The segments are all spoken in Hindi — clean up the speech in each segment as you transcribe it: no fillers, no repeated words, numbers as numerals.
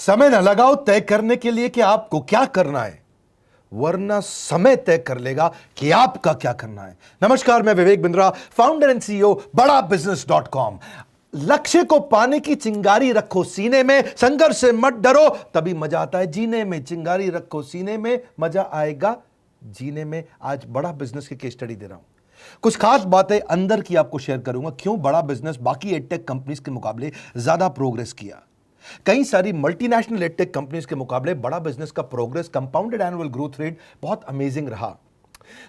समय न लगाओ तय करने के लिए कि आपको क्या करना है, वरना समय तय कर लेगा कि आपका क्या करना है। नमस्कार, मैं Vivek Bindra, founder and CEO बड़ा बिजनेस .com। लक्ष्य को पाने की चिंगारी रखो सीने में, संघर्ष से मत डरो, तभी मजा आता है जीने में। चिंगारी रखो सीने में, मजा आएगा जीने में। आज बड़ा बिजनेस की केस स्टडी दे रहा हूं, कुछ खास बातें अंदर की आपको शेयर करूंगा, क्यों बड़ा बिजनेस बाकी एडटेक कंपनीज के मुकाबले ज्यादा प्रोग्रेस किया। कई सारी मल्टीनेशनल एडटेक कंपनीज के मुकाबले बड़ा बिजनेस का progress, compounded annual growth rate बहुत अमेजिंग रहा।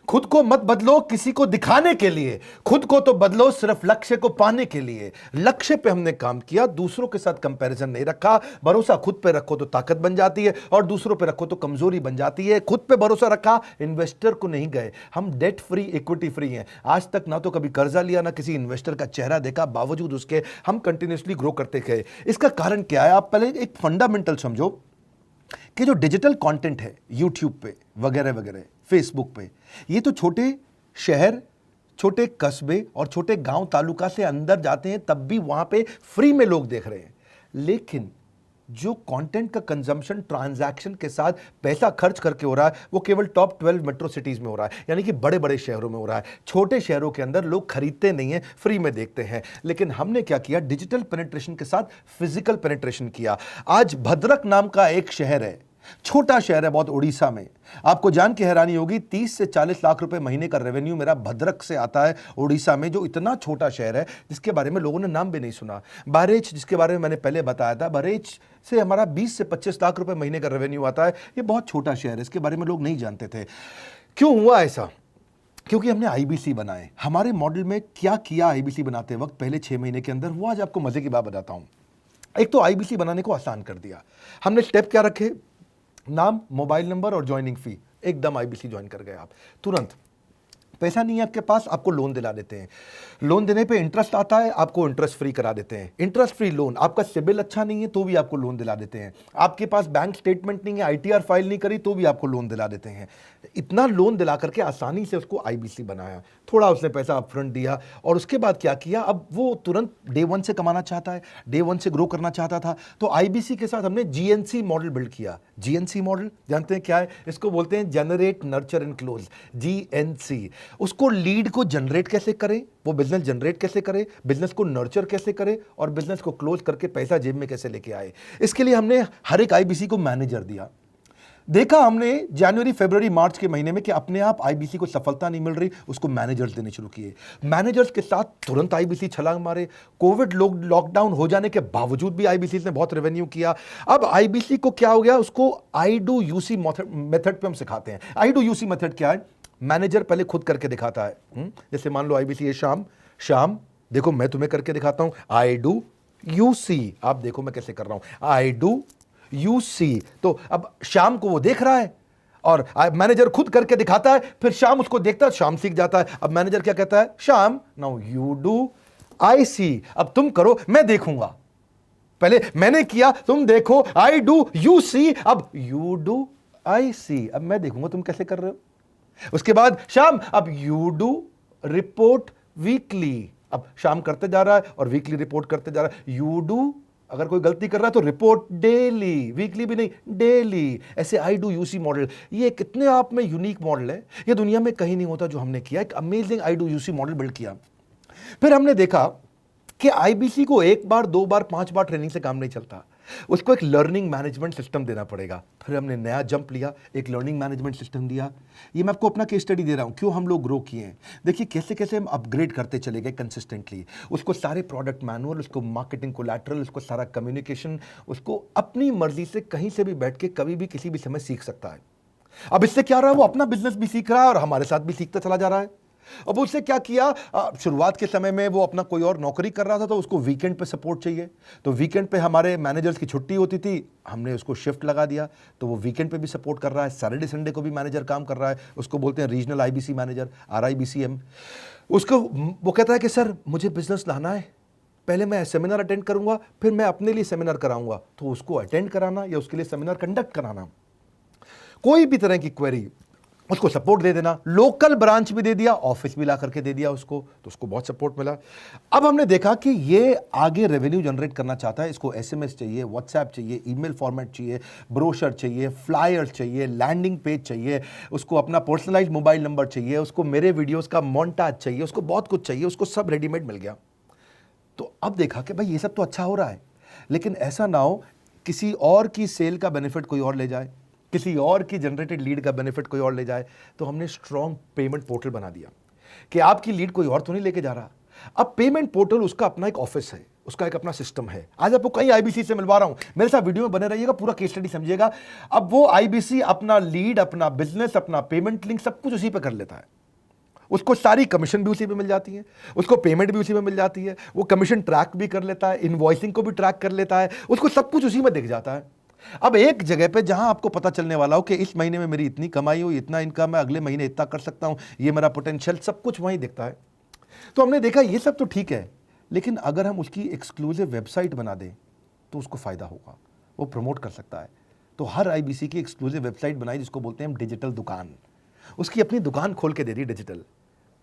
खुद को मत बदलो किसी को दिखाने के लिए, खुद को तो बदलो सिर्फ लक्ष्य को पाने के लिए। लक्ष्य पे हमने काम किया, दूसरों के साथ कंपैरिजन नहीं रखा। भरोसा खुद पे रखो तो ताकत बन जाती है, और दूसरों पे रखो तो कमजोरी बन जाती है। खुद पे भरोसा रखा, इन्वेस्टर को नहीं गए। हम डेट फ्री, इक्विटी फ्री हैं। आज तक ना तो कभी कर्जा लिया, ना किसी इन्वेस्टर का चेहरा देखा, बावजूद उसके हम कंटिन्यूसली ग्रो करते गए। इसका कारण क्या है? आप पहले एक फंडामेंटल समझो कि जो डिजिटल कंटेंट है यूट्यूब पे वगैरह वगैरह, फेसबुक पे, ये तो छोटे शहर, छोटे कस्बे और छोटे गांव तालुका से अंदर जाते हैं, तब भी वहां पे फ्री में लोग देख रहे हैं। लेकिन जो कंटेंट का कंजम्पशन ट्रांजैक्शन के साथ पैसा खर्च करके हो रहा है, वो केवल टॉप 12 मेट्रो सिटीज में हो रहा है, यानी कि बड़े बड़े शहरों में हो रहा है। छोटे शहरों के अंदर लोग खरीदते नहीं है, फ्री में देखते हैं। लेकिन हमने क्या किया? डिजिटल पेनिट्रेशन के साथ फिजिकल पेनिट्रेशन किया। आज भद्रक नाम का एक शहर है, छोटा शहर है बहुत, उड़ीसा में। आपको जान के हैरानी होगी, 30 से 40 लाख रुपए महीने का रेवेन्यू मेरा भद्रक से आता है, उड़ीसा में, जो इतना छोटा शहर है जिसके बारे में लोगों ने नाम भी नहीं सुना। बहरेच, जिसके बारे में मैंने पहले बताया था, बहरेच से हमारा 20 से 25 लाख रुपए महीने का रेवेन्यू आता है। ये बहुत छोटा शहर है, इसके बारे में लोग नहीं जानते थे। क्यों हुआ ऐसा? क्योंकि हमने आईबीसी बनाए। हमारे मॉडल में क्या किया आईबीसी बनाते वक्त, पहले 6 महीने के अंदर, वो आज आपको मजे की बात बताता हूं। एक तो आईबीसी बनाने को आसान कर दिया हमने। स्टेप क्या रखे? नाम, मोबाइल नंबर और ज्वाइनिंग फी, एकदम आईबीसी ज्वाइन कर गए आप तुरंत। पैसा नहीं है आपके पास, आपको लोन दिला देते हैं। लोन देने पे इंटरेस्ट आता है, आपको इंटरेस्ट फ्री करा देते हैं। Interest free loan. आपका सिबिल अच्छा नहीं है तो भी आपको लोन दिला देते हैं। आपके पास बैंक स्टेटमेंट नहीं है, आईटीआर फाइल नहीं करी तो भी आपको लोन दिला देते हैं। इतना लोन दिला करके आसानी से उसको आईबीसी बनाया। थोड़ा उसने पैसा अपफ्रंट दिया, और उसके बाद क्या किया? अब वो तुरंत डे 1 से कमाना चाहता है, डे 1 से ग्रो करना चाहता था, तो आईबीसी के साथ हमने जीएनसी मॉडल बिल्ड किया। जीएनसी मॉडल जानते हैं क्या है? इसको बोलते हैं generate, nurture and close, GNC. उसको लीड को जनरेट कैसे करें, वो बिजनेस जनरेट कैसे करे, बिजनेस को नर्चर कैसे करे, और बिजनेस को क्लोज करके पैसा जेब में कैसे लेके आए। इसके लिए हमने हर एक आईबीसी को मैनेजर दिया। देखा हमने जनवरी, फरवरी, मार्च के महीने में कि अपने आप आईबीसी को सफलता नहीं मिल रही, उसको मैनेजर्स देने शुरू किए। मैनेजर्स के साथ तुरंत आईबीसी छलांग मारे। कोविड लॉकडाउन हो जाने के बावजूद भी आईबीसी ने बहुत रेवेन्यू किया। अब आईबीसी को क्या हो गया? उसको आई डू यूसी मेथड पे हम सिखाते हैं। आई डू यूसी मेथड क्या है? मैनेजर पहले खुद करके दिखाता है। जैसे मान लो आईबीसी है शाम, देखो मैं तुम्हें करके दिखाता हूं, आई डू यूसी। आप देखो मैं कैसे कर रहा हूं, आई डू यूसी। तो अब शाम को वो देख रहा है, और मैनेजर खुद करके दिखाता है, फिर शाम उसको देखता है, शाम सीख जाता है। अब मैनेजर क्या कहता है? शाम, नाउ यू डू, आई सी। अब तुम करो, मैं देखूंगा। पहले मैंने किया, तुम देखो, आई डू, यू सी, अब यू डू, आई सी। अब मैं देखूंगा तुम कैसे कर रहे हो। उसके बाद शाम, अब यू डू रिपोर्ट वीकली। अब शाम करते जा रहा है और वीकली रिपोर्ट करते जा रहा है। यू डू, अगर कोई गलती कर रहा है तो रिपोर्ट डेली, वीकली भी नहीं, डेली। ऐसे आई डू यूसी मॉडल, ये कितने आप में यूनिक मॉडल है, ये दुनिया में कहीं नहीं होता जो हमने किया। एक amazing I do UC model build किया। फिर हमने देखा कि आईबीसी को 1 बार, 2 बार, 5 बार ट्रेनिंग से काम नहीं चलता, उसको एक लर्निंग मैनेजमेंट सिस्टम देना पड़ेगा। फिर हमने नया जंप लिया, एक लर्निंग मैनेजमेंट सिस्टम दिया। ये मैं आपको अपना केस स्टडी दे रहा हूं, क्यों हम लोग ग्रो किए हैं। देखिए कैसे कैसे हम अपग्रेड करते चले गए कंसिस्टेंटली। उसको सारे प्रोडक्ट मैनुअल, उसको मार्केटिंग कोलैटरल, उसको सारा कम्युनिकेशन, उसको अपनी मर्जी से कहीं से भी बैठ के कभी भी किसी भी समय सीख सकता है। अब इससे क्या रहा है? वो अपना बिजनेस भी सीख रहा है और हमारे साथ भी सीखता चला जा रहा है। अब उससे क्या किया? शुरुआत के समय में वो अपना कोई और नौकरी कर रहा था, तो उसको वीकेंड पे सपोर्ट चाहिए। तो वीकेंड पे हमारे मैनेजर्स की छुट्टी होती थी, हमने उसको शिफ्ट लगा दिया, तो वो वीकेंड पे भी सपोर्ट कर रहा है। सैटरडे संडे को भी मैनेजर काम कर रहा है। उसको बोलते हैं रीजनल आईबीसी मैनेजर, RIBCM। उसको वो कहता है कि सर मुझे बिजनेस लाना है, पहले मैं सेमिनार अटेंड करूंगा, फिर मैं अपने लिए सेमिनार कराऊंगा। तो उसको अटेंड कराना या उसके लिए सेमिनार कंडक्ट कराना, कोई भी तरह की क्वेरी, उसको सपोर्ट दे देना, लोकल ब्रांच भी दे दिया, ऑफिस भी ला करके दे दिया उसको, तो उसको बहुत सपोर्ट मिला। अब हमने देखा कि ये आगे रेवेन्यू जनरेट करना चाहता है, इसको एसएमएस चाहिए, व्हाट्सएप चाहिए, ईमेल फॉर्मेट चाहिए, ब्रोशर चाहिए, फ्लायर चाहिए, लैंडिंग पेज चाहिए, उसको अपना पर्सनलाइज मोबाइल नंबर चाहिए, उसको मेरे वीडियोस का मोन्टाज चाहिए, उसको बहुत कुछ चाहिए, उसको सब रेडीमेड मिल गया। तो अब देखा कि भाई ये सब तो अच्छा हो रहा है, लेकिन ऐसा ना हो किसी और की सेल का बेनिफिट कोई और ले जाए, किसी और की जनरेटेड लीड का बेनिफिट कोई और ले जाए। तो हमने स्ट्रॉन्ग पेमेंट पोर्टल बना दिया कि आपकी लीड कोई और तो नहीं लेके जा रहा। अब पेमेंट पोर्टल उसका अपना एक ऑफिस है, उसका एक अपना सिस्टम है। आज आपको कई आईबीसी से मिलवा रहा हूं, मेरे साथ वीडियो में बने रहिएगा, पूरा केस स्टडी समझिएगा। अब वो आईबीसी अपना लीड, अपना बिजनेस, अपना पेमेंट लिंक सब कुछ उसी पे कर लेता है। उसको सारी कमीशन भी उसी पे मिल जाती है, उसको पेमेंट भी उसी में मिल जाती है, वो कमीशन ट्रैक भी कर लेता है, इनवॉइसिंग को भी ट्रैक कर लेता है, उसको सब कुछ उसी में दिख जाता है। अब एक जगह पे जहां आपको पता चलने वाला हो कि इस महीने में मेरी इतनी कमाई हुई, इतना इनकम है, अगले महीने इतना कर सकता हूं, ये मेरा पोटेंशियल, सब कुछ वहीं दिखता है। तो हमने देखा ये सब तो ठीक है, लेकिन अगर हम उसकी एक्सक्लूसिव वेबसाइट बना दें तो उसको फायदा होगा, वो प्रमोट कर सकता है। तो हर आईबीसी की एक्सक्लूसिव वेबसाइट बनाई, जिसको बोलते हैं हम डिजिटल दुकान। उसकी अपनी दुकान खोल के दे दी डिजिटल।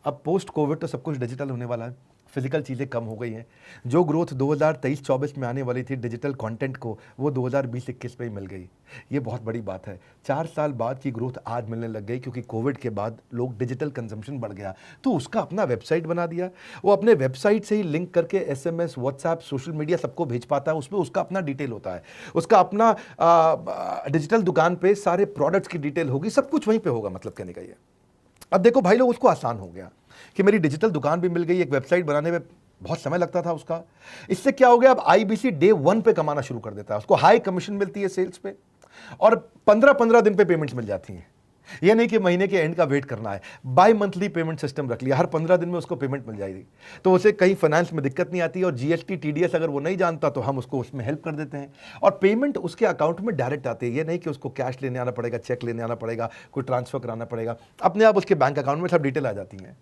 अब पोस्ट कोविड तो सब कुछ डिजिटल होने वाला है, फिजिकल चीज़ें कम हो गई हैं। जो ग्रोथ 2023-24 में आने वाली थी डिजिटल कंटेंट को, वो 2020-21 में ही मिल गई। ये बहुत बड़ी बात है। 4 साल बाद की ग्रोथ आज मिलने लग गई, क्योंकि कोविड के बाद लोग डिजिटल कंजम्पशन बढ़ गया। तो उसका अपना वेबसाइट बना दिया, वो अपने वेबसाइट से ही लिंक करके एसएमएस, व्हाट्सएप, सोशल मीडिया सबको भेज पाता है। उसमें उसका अपना डिटेल होता है, उसका अपना डिजिटल दुकान पे सारे प्रोडक्ट्स की डिटेल होगी, सब कुछ वहीं पर होगा। मतलब कहने का ये, अब देखो भाई लोग, उसको आसान हो गया कि मेरी डिजिटल दुकान भी मिल गई। एक वेबसाइट बनाने में बहुत समय लगता था उसका। इससे क्या हो गया, अब आईबीसी डे 1 पे कमाना शुरू कर देता है। उसको हाई कमीशन मिलती है सेल्स पे, और 15-15 दिन पे पेमेंट्स मिल जाती हैं। ये नहीं कि महीने के एंड का वेट करना है, बाई मंथली पेमेंट सिस्टम रख लिया, हर 15 दिन में उसको पेमेंट मिल जाएगी। तो उसे कहीं फाइनेंस में दिक्कत नहीं आती, और जीएसटी, टीडीएस अगर वो नहीं जानता तो हम उसको उसमें हेल्प कर देते हैं, और पेमेंट उसके अकाउंट में डायरेक्ट आती है। ये नहीं कि उसको कैश लेने आना पड़ेगा, चेक लेने आना पड़ेगा, कोई ट्रांसफर कराना पड़ेगा, अपने आप उसके बैंक अकाउंट में सब डिटेल आ जाती हैं।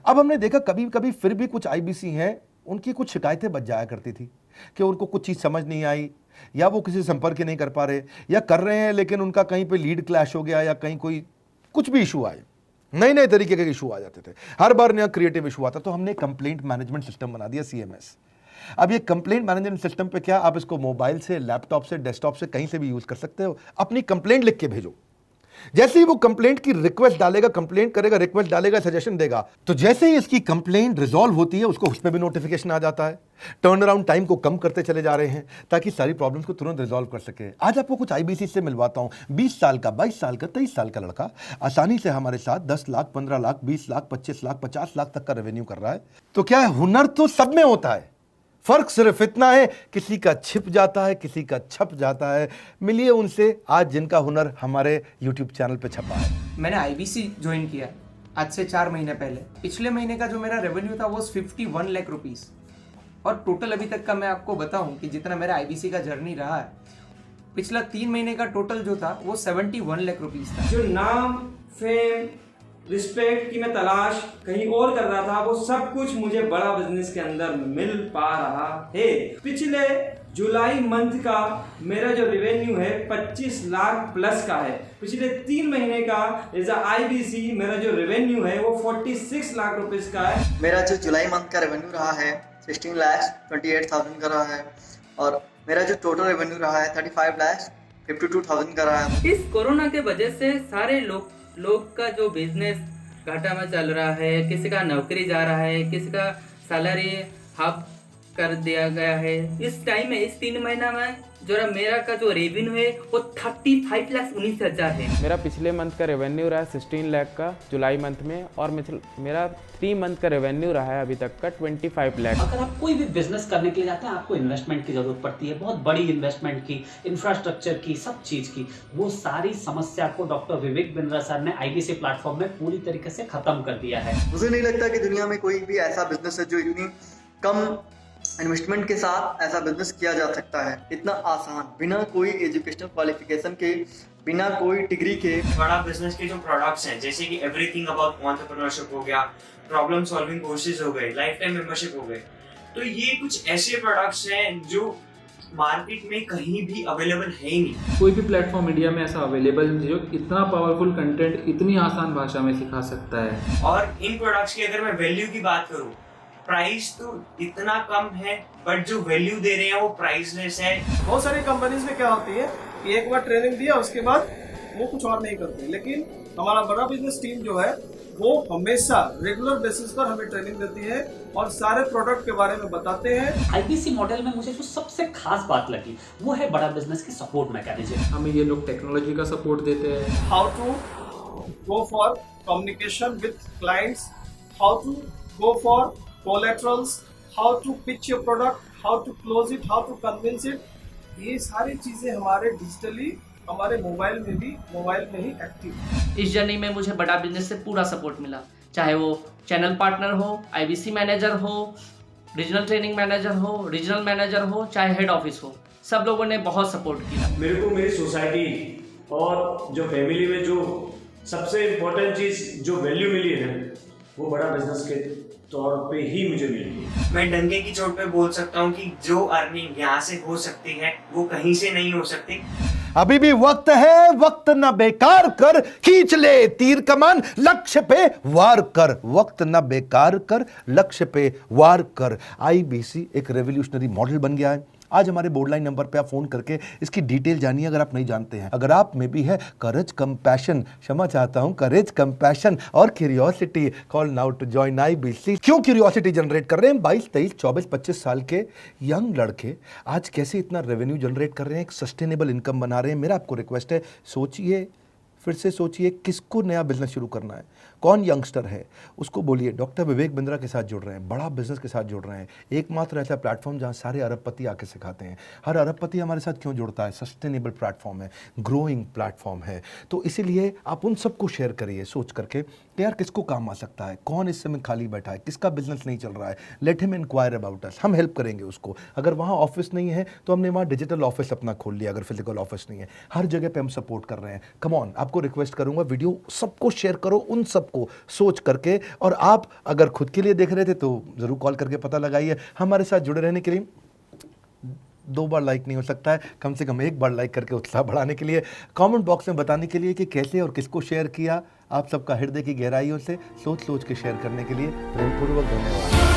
अब हमने देखा कभी कभी फिर भी कुछ आईबीसी हैं, उनकी कुछ शिकायतें बच जाया करती थी कि उनको कुछ चीज़ समझ नहीं आई, या वो किसी से संपर्क ही नहीं कर पा रहे, या कर रहे हैं लेकिन उनका कहीं पे लीड क्लैश हो गया, या कहीं कोई कुछ भी इशू आए, नए नए तरीके के इशू आ जाते थे, हर बार नया क्रिएटिव इशू आता। तो हमने कंप्लेंट मैनेजमेंट सिस्टम बना दिया, सीएमएस। अब ये कंप्लेंट मैनेजमेंट सिस्टम पे क्या, आप इसको मोबाइल से, लैपटॉप से, डेस्कटॉप से, कहीं से भी यूज कर सकते हो। अपनी कंप्लेंट लिख के भेजो, जैसे ही वो कंप्लेंट की रिक्वेस्ट डालेगा, कंप्लेंट करेगा, रिक्वेस्ट डालेगा, सजेशन देगा, तो जैसे ही इसकी कंप्लेंट रिजॉल्व होती है उसको उस पर भी नोटिफिकेशन आ जाता है। टर्न अराउंड टाइम को कम करते चले जा रहे हैं ताकि सारी प्रॉब्लम्स को तुरंत रिजॉल्व कर सके। आज आपको कुछ आईबीसी से मिलवाता हूं, 20 साल का, 22 साल का, 23 साल का लड़का आसानी से हमारे साथ 10 लाख, 15 लाख, 20 लाख, 25 लाख, 50 लाख तक का रेवेन्यू कर रहा है। तो क्या है, हुनर तो सब में होता है, फर्क सिर्फ इतना है किसी का छिप जाता है, किसी का छप जाता है। मिलिए उनसे आज जिनका हुनर हमारे YouTube चैनल पे छपा है। मैंने आईबीसी ज्वाइन किया आज से 4 महीने पहले। पिछले महीने का जो मेरा रेवेन्यू था वो 51 लाख रुपीस, और टोटल अभी तक का मैं आपको बताऊं कि जितना मेरा आईबीसी का जर्नी रहा है, पिछला 3 महीने का टोटल जो था वो 71 लाख रुपीस था। जो नाम, फेम, रिस्पेक्ट की मैं तलाश कहीं और कर रहा था, वो सब कुछ मुझे बड़ा बिजनेस के अंदर मिल पा रहा है। पिछले जुलाई मंथ का मेरा जो रेवेन्यू है 25 लाख प्लस का है। पिछले 3 महीने का एज आईबीसी मेरा जो रेवेन्यू है वो 46 लाख रुपीस का है। मेरा जो जुलाई मंथ का रेवेन्यू रहा है 16,28,000 का रहा है, और मेरा जो टोटल रेवेन्यू रहा है 35,52,000 का रहा है। इस कोरोना के वजह से सारे लोग का जो बिजनेस घाटा में चल रहा है, किसी का नौकरी जा रहा है, किसी का सैलरी हाफ कर दिया गया है। इस टाइम में, इस 3 महीना में जो मेरा का जो रेवेन्यू है वो 35,19,000 है। मेरा पिछले मंथ का रेवेन्यू रहा है 16 लाख का जुलाई मंथ में, और मेरा 3 मंथ का रेवेन्यू रहा है अभी तक का 25 लाख। अगर आप कोई भी बिजनेस करने के लिए जाते हैं, आपको इन्वेस्टमेंट की जरूरत पड़ती है, बहुत बड़ी इन्वेस्टमेंट की, इंफ्रास्ट्रक्चर की, सब चीज की। वो सारी समस्या को डॉक्टर विवेक बिंद्रा सर ने आईबीसी प्लेटफॉर्म में पूरी तरीके से खत्म कर दिया है। मुझे नहीं लगता कि दुनिया में कोई भी ऐसा बिजनेस है जो इतनी कम इन्वेस्टमेंट के साथ ऐसा बिजनेस किया जा सकता है, इतना आसान, बिना कोई एजुकेशनल क्वालिफिकेशन के, बिना कोई डिग्री के। बड़ा बिजनेस के जो प्रोडक्ट्स हैं, जैसे कि एवरीथिंग अबाउट एंटरप्रेन्योरशिप हो गया, प्रॉब्लम सॉल्विंग कोर्सेज हो गए, लाइफ टाइम मेंबरशिप हो गए, तो ये कुछ ऐसे प्रोडक्ट्स हैं जो मार्केट में कहीं भी अवेलेबल है ही नहीं। कोई भी प्लेटफॉर्म इंडिया में ऐसा अवेलेबल है जो इतना पावरफुल कंटेंट इतनी आसान भाषा में सिखा सकता है। और इन प्रोडक्ट्स की अगर मैं वैल्यू की बात करूं, प्राइस तो इतना कम है बट जो वैल्यू दे रहे हैं वो प्राइसलेस है। बहुत सारी कंपनीज में क्या होती है कि एक बार ट्रेनिंग दिया उसके बाद वो कुछ और नहीं करते, लेकिन हमारा बड़ा बिजनेस टीम जो है वो हमेशा रेगुलर बेसिस पर हमें ट्रेनिंग देती है और सारे प्रोडक्ट के बारे में बताते हैं। आईबीसी मॉडल में मुझे जो सबसे खास बात लगी वो है बड़ा बिजनेस की सपोर्ट मैकेनिज्म। हमें ये लोग टेक्नोलॉजी का सपोर्ट देते हैं। How to go for communication with clients, how to go for collaterals, how to pitch your product, how to close it, how to convince it, ये सारी चीजें हमारे डिजिटली हमारे मोबाइल में ही एक्टिव है। इस जर्नी में मुझे बड़ा बिजनेस से पूरा सपोर्ट मिला, चाहे वो चैनल पार्टनर हो, आईबीसी मैनेजर हो, रीजनल ट्रेनिंग मैनेजर हो, रीजनल मैनेजर हो, चाहे हेड ऑफिस हो, सब लोगों ने बहुत सपोर्ट किया। मेरे को मेरी सोसाइटी और जो फैमिली में जो सबसे इम्पोर्टेंट चीज़ जो वैल्यू मिली है वो बड़ा बिजनेस के तौर पे ही मुझे मिली। मैं डंके की चोट पे बोल सकता हूँ कि जो अर्निंग यहाँ से हो सकती है वो कहीं से नहीं हो सकती। अभी भी वक्त है, वक्त न बेकार कर, खींच ले तीर कमान, लक्ष्य पे वार कर, वक्त न बेकार कर, लक्ष्य पे वार कर। आईबीसी एक रेवोल्यूशनरी मॉडल बन गया है। आज हमारे बोर्ड लाइन नंबर पे आप फोन करके इसकी डिटेल जानिए अगर आप नहीं जानते हैं। अगर आप में भी है करेज, कंपैशन, क्षमा चाहता हूं, करेज, कंपैशन और curiosity, call now to join IBC. क्यों क्यूरियोसिटी जनरेट कर रहे हैं? 22, 23, 24, 25 साल के यंग लड़के आज कैसे इतना रेवेन्यू जनरेट कर रहे हैं, एक सस्टेनेबल इनकम बना रहे हैं। मेरा आपको रिक्वेस्ट है, सोचिए, फिर से सोचिए, किसको नया बिजनेस शुरू करना है, कौन यंगस्टर है, उसको बोलिए डॉक्टर विवेक बिंद्रा के साथ जुड़ रहे हैं, बड़ा बिजनेस के साथ जुड़ रहे हैं। एकमात्र ऐसा प्लेटफॉर्म जहां सारे अरबपति आके सिखाते हैं। हर अरबपति हमारे साथ क्यों जुड़ता है? सस्टेनेबल प्लेटफॉर्म है, ग्रोइंग प्लेटफॉर्म है। तो इसीलिए आप उन सबको शेयर करिए सोच करके कि यार किसको काम आ सकता है, कौन इस समय खाली बैठा है, किसका बिजनेस नहीं चल रहा है, let him enquire about us, हम हेल्प करेंगे उसको। अगर वहाँ ऑफिस नहीं है तो हमने वहाँ डिजिटल ऑफिस अपना खोल लिया, अगर फिजिकल ऑफिस नहीं है, हर जगह पे हम सपोर्ट कर रहे हैं। कम ऑन, आपको रिक्वेस्ट करूंगा वीडियो सबको शेयर करो, उन सबको सोच करके। और आप अगर खुद के लिए देख रहे थे तो जरूर कॉल करके पता लगाइए। हमारे साथ जुड़े रहने के लिए 2 बार लाइक नहीं हो सकता है, कम से कम 1 बार लाइक करके उत्साह बढ़ाने के लिए, कमेंट बॉक्स में बताने के लिए कि कैसे और किसको शेयर किया। आप सबका हृदय की गहराइयों से सोच सोच के शेयर करने के लिए प्रेमपूर्वक धन्यवाद।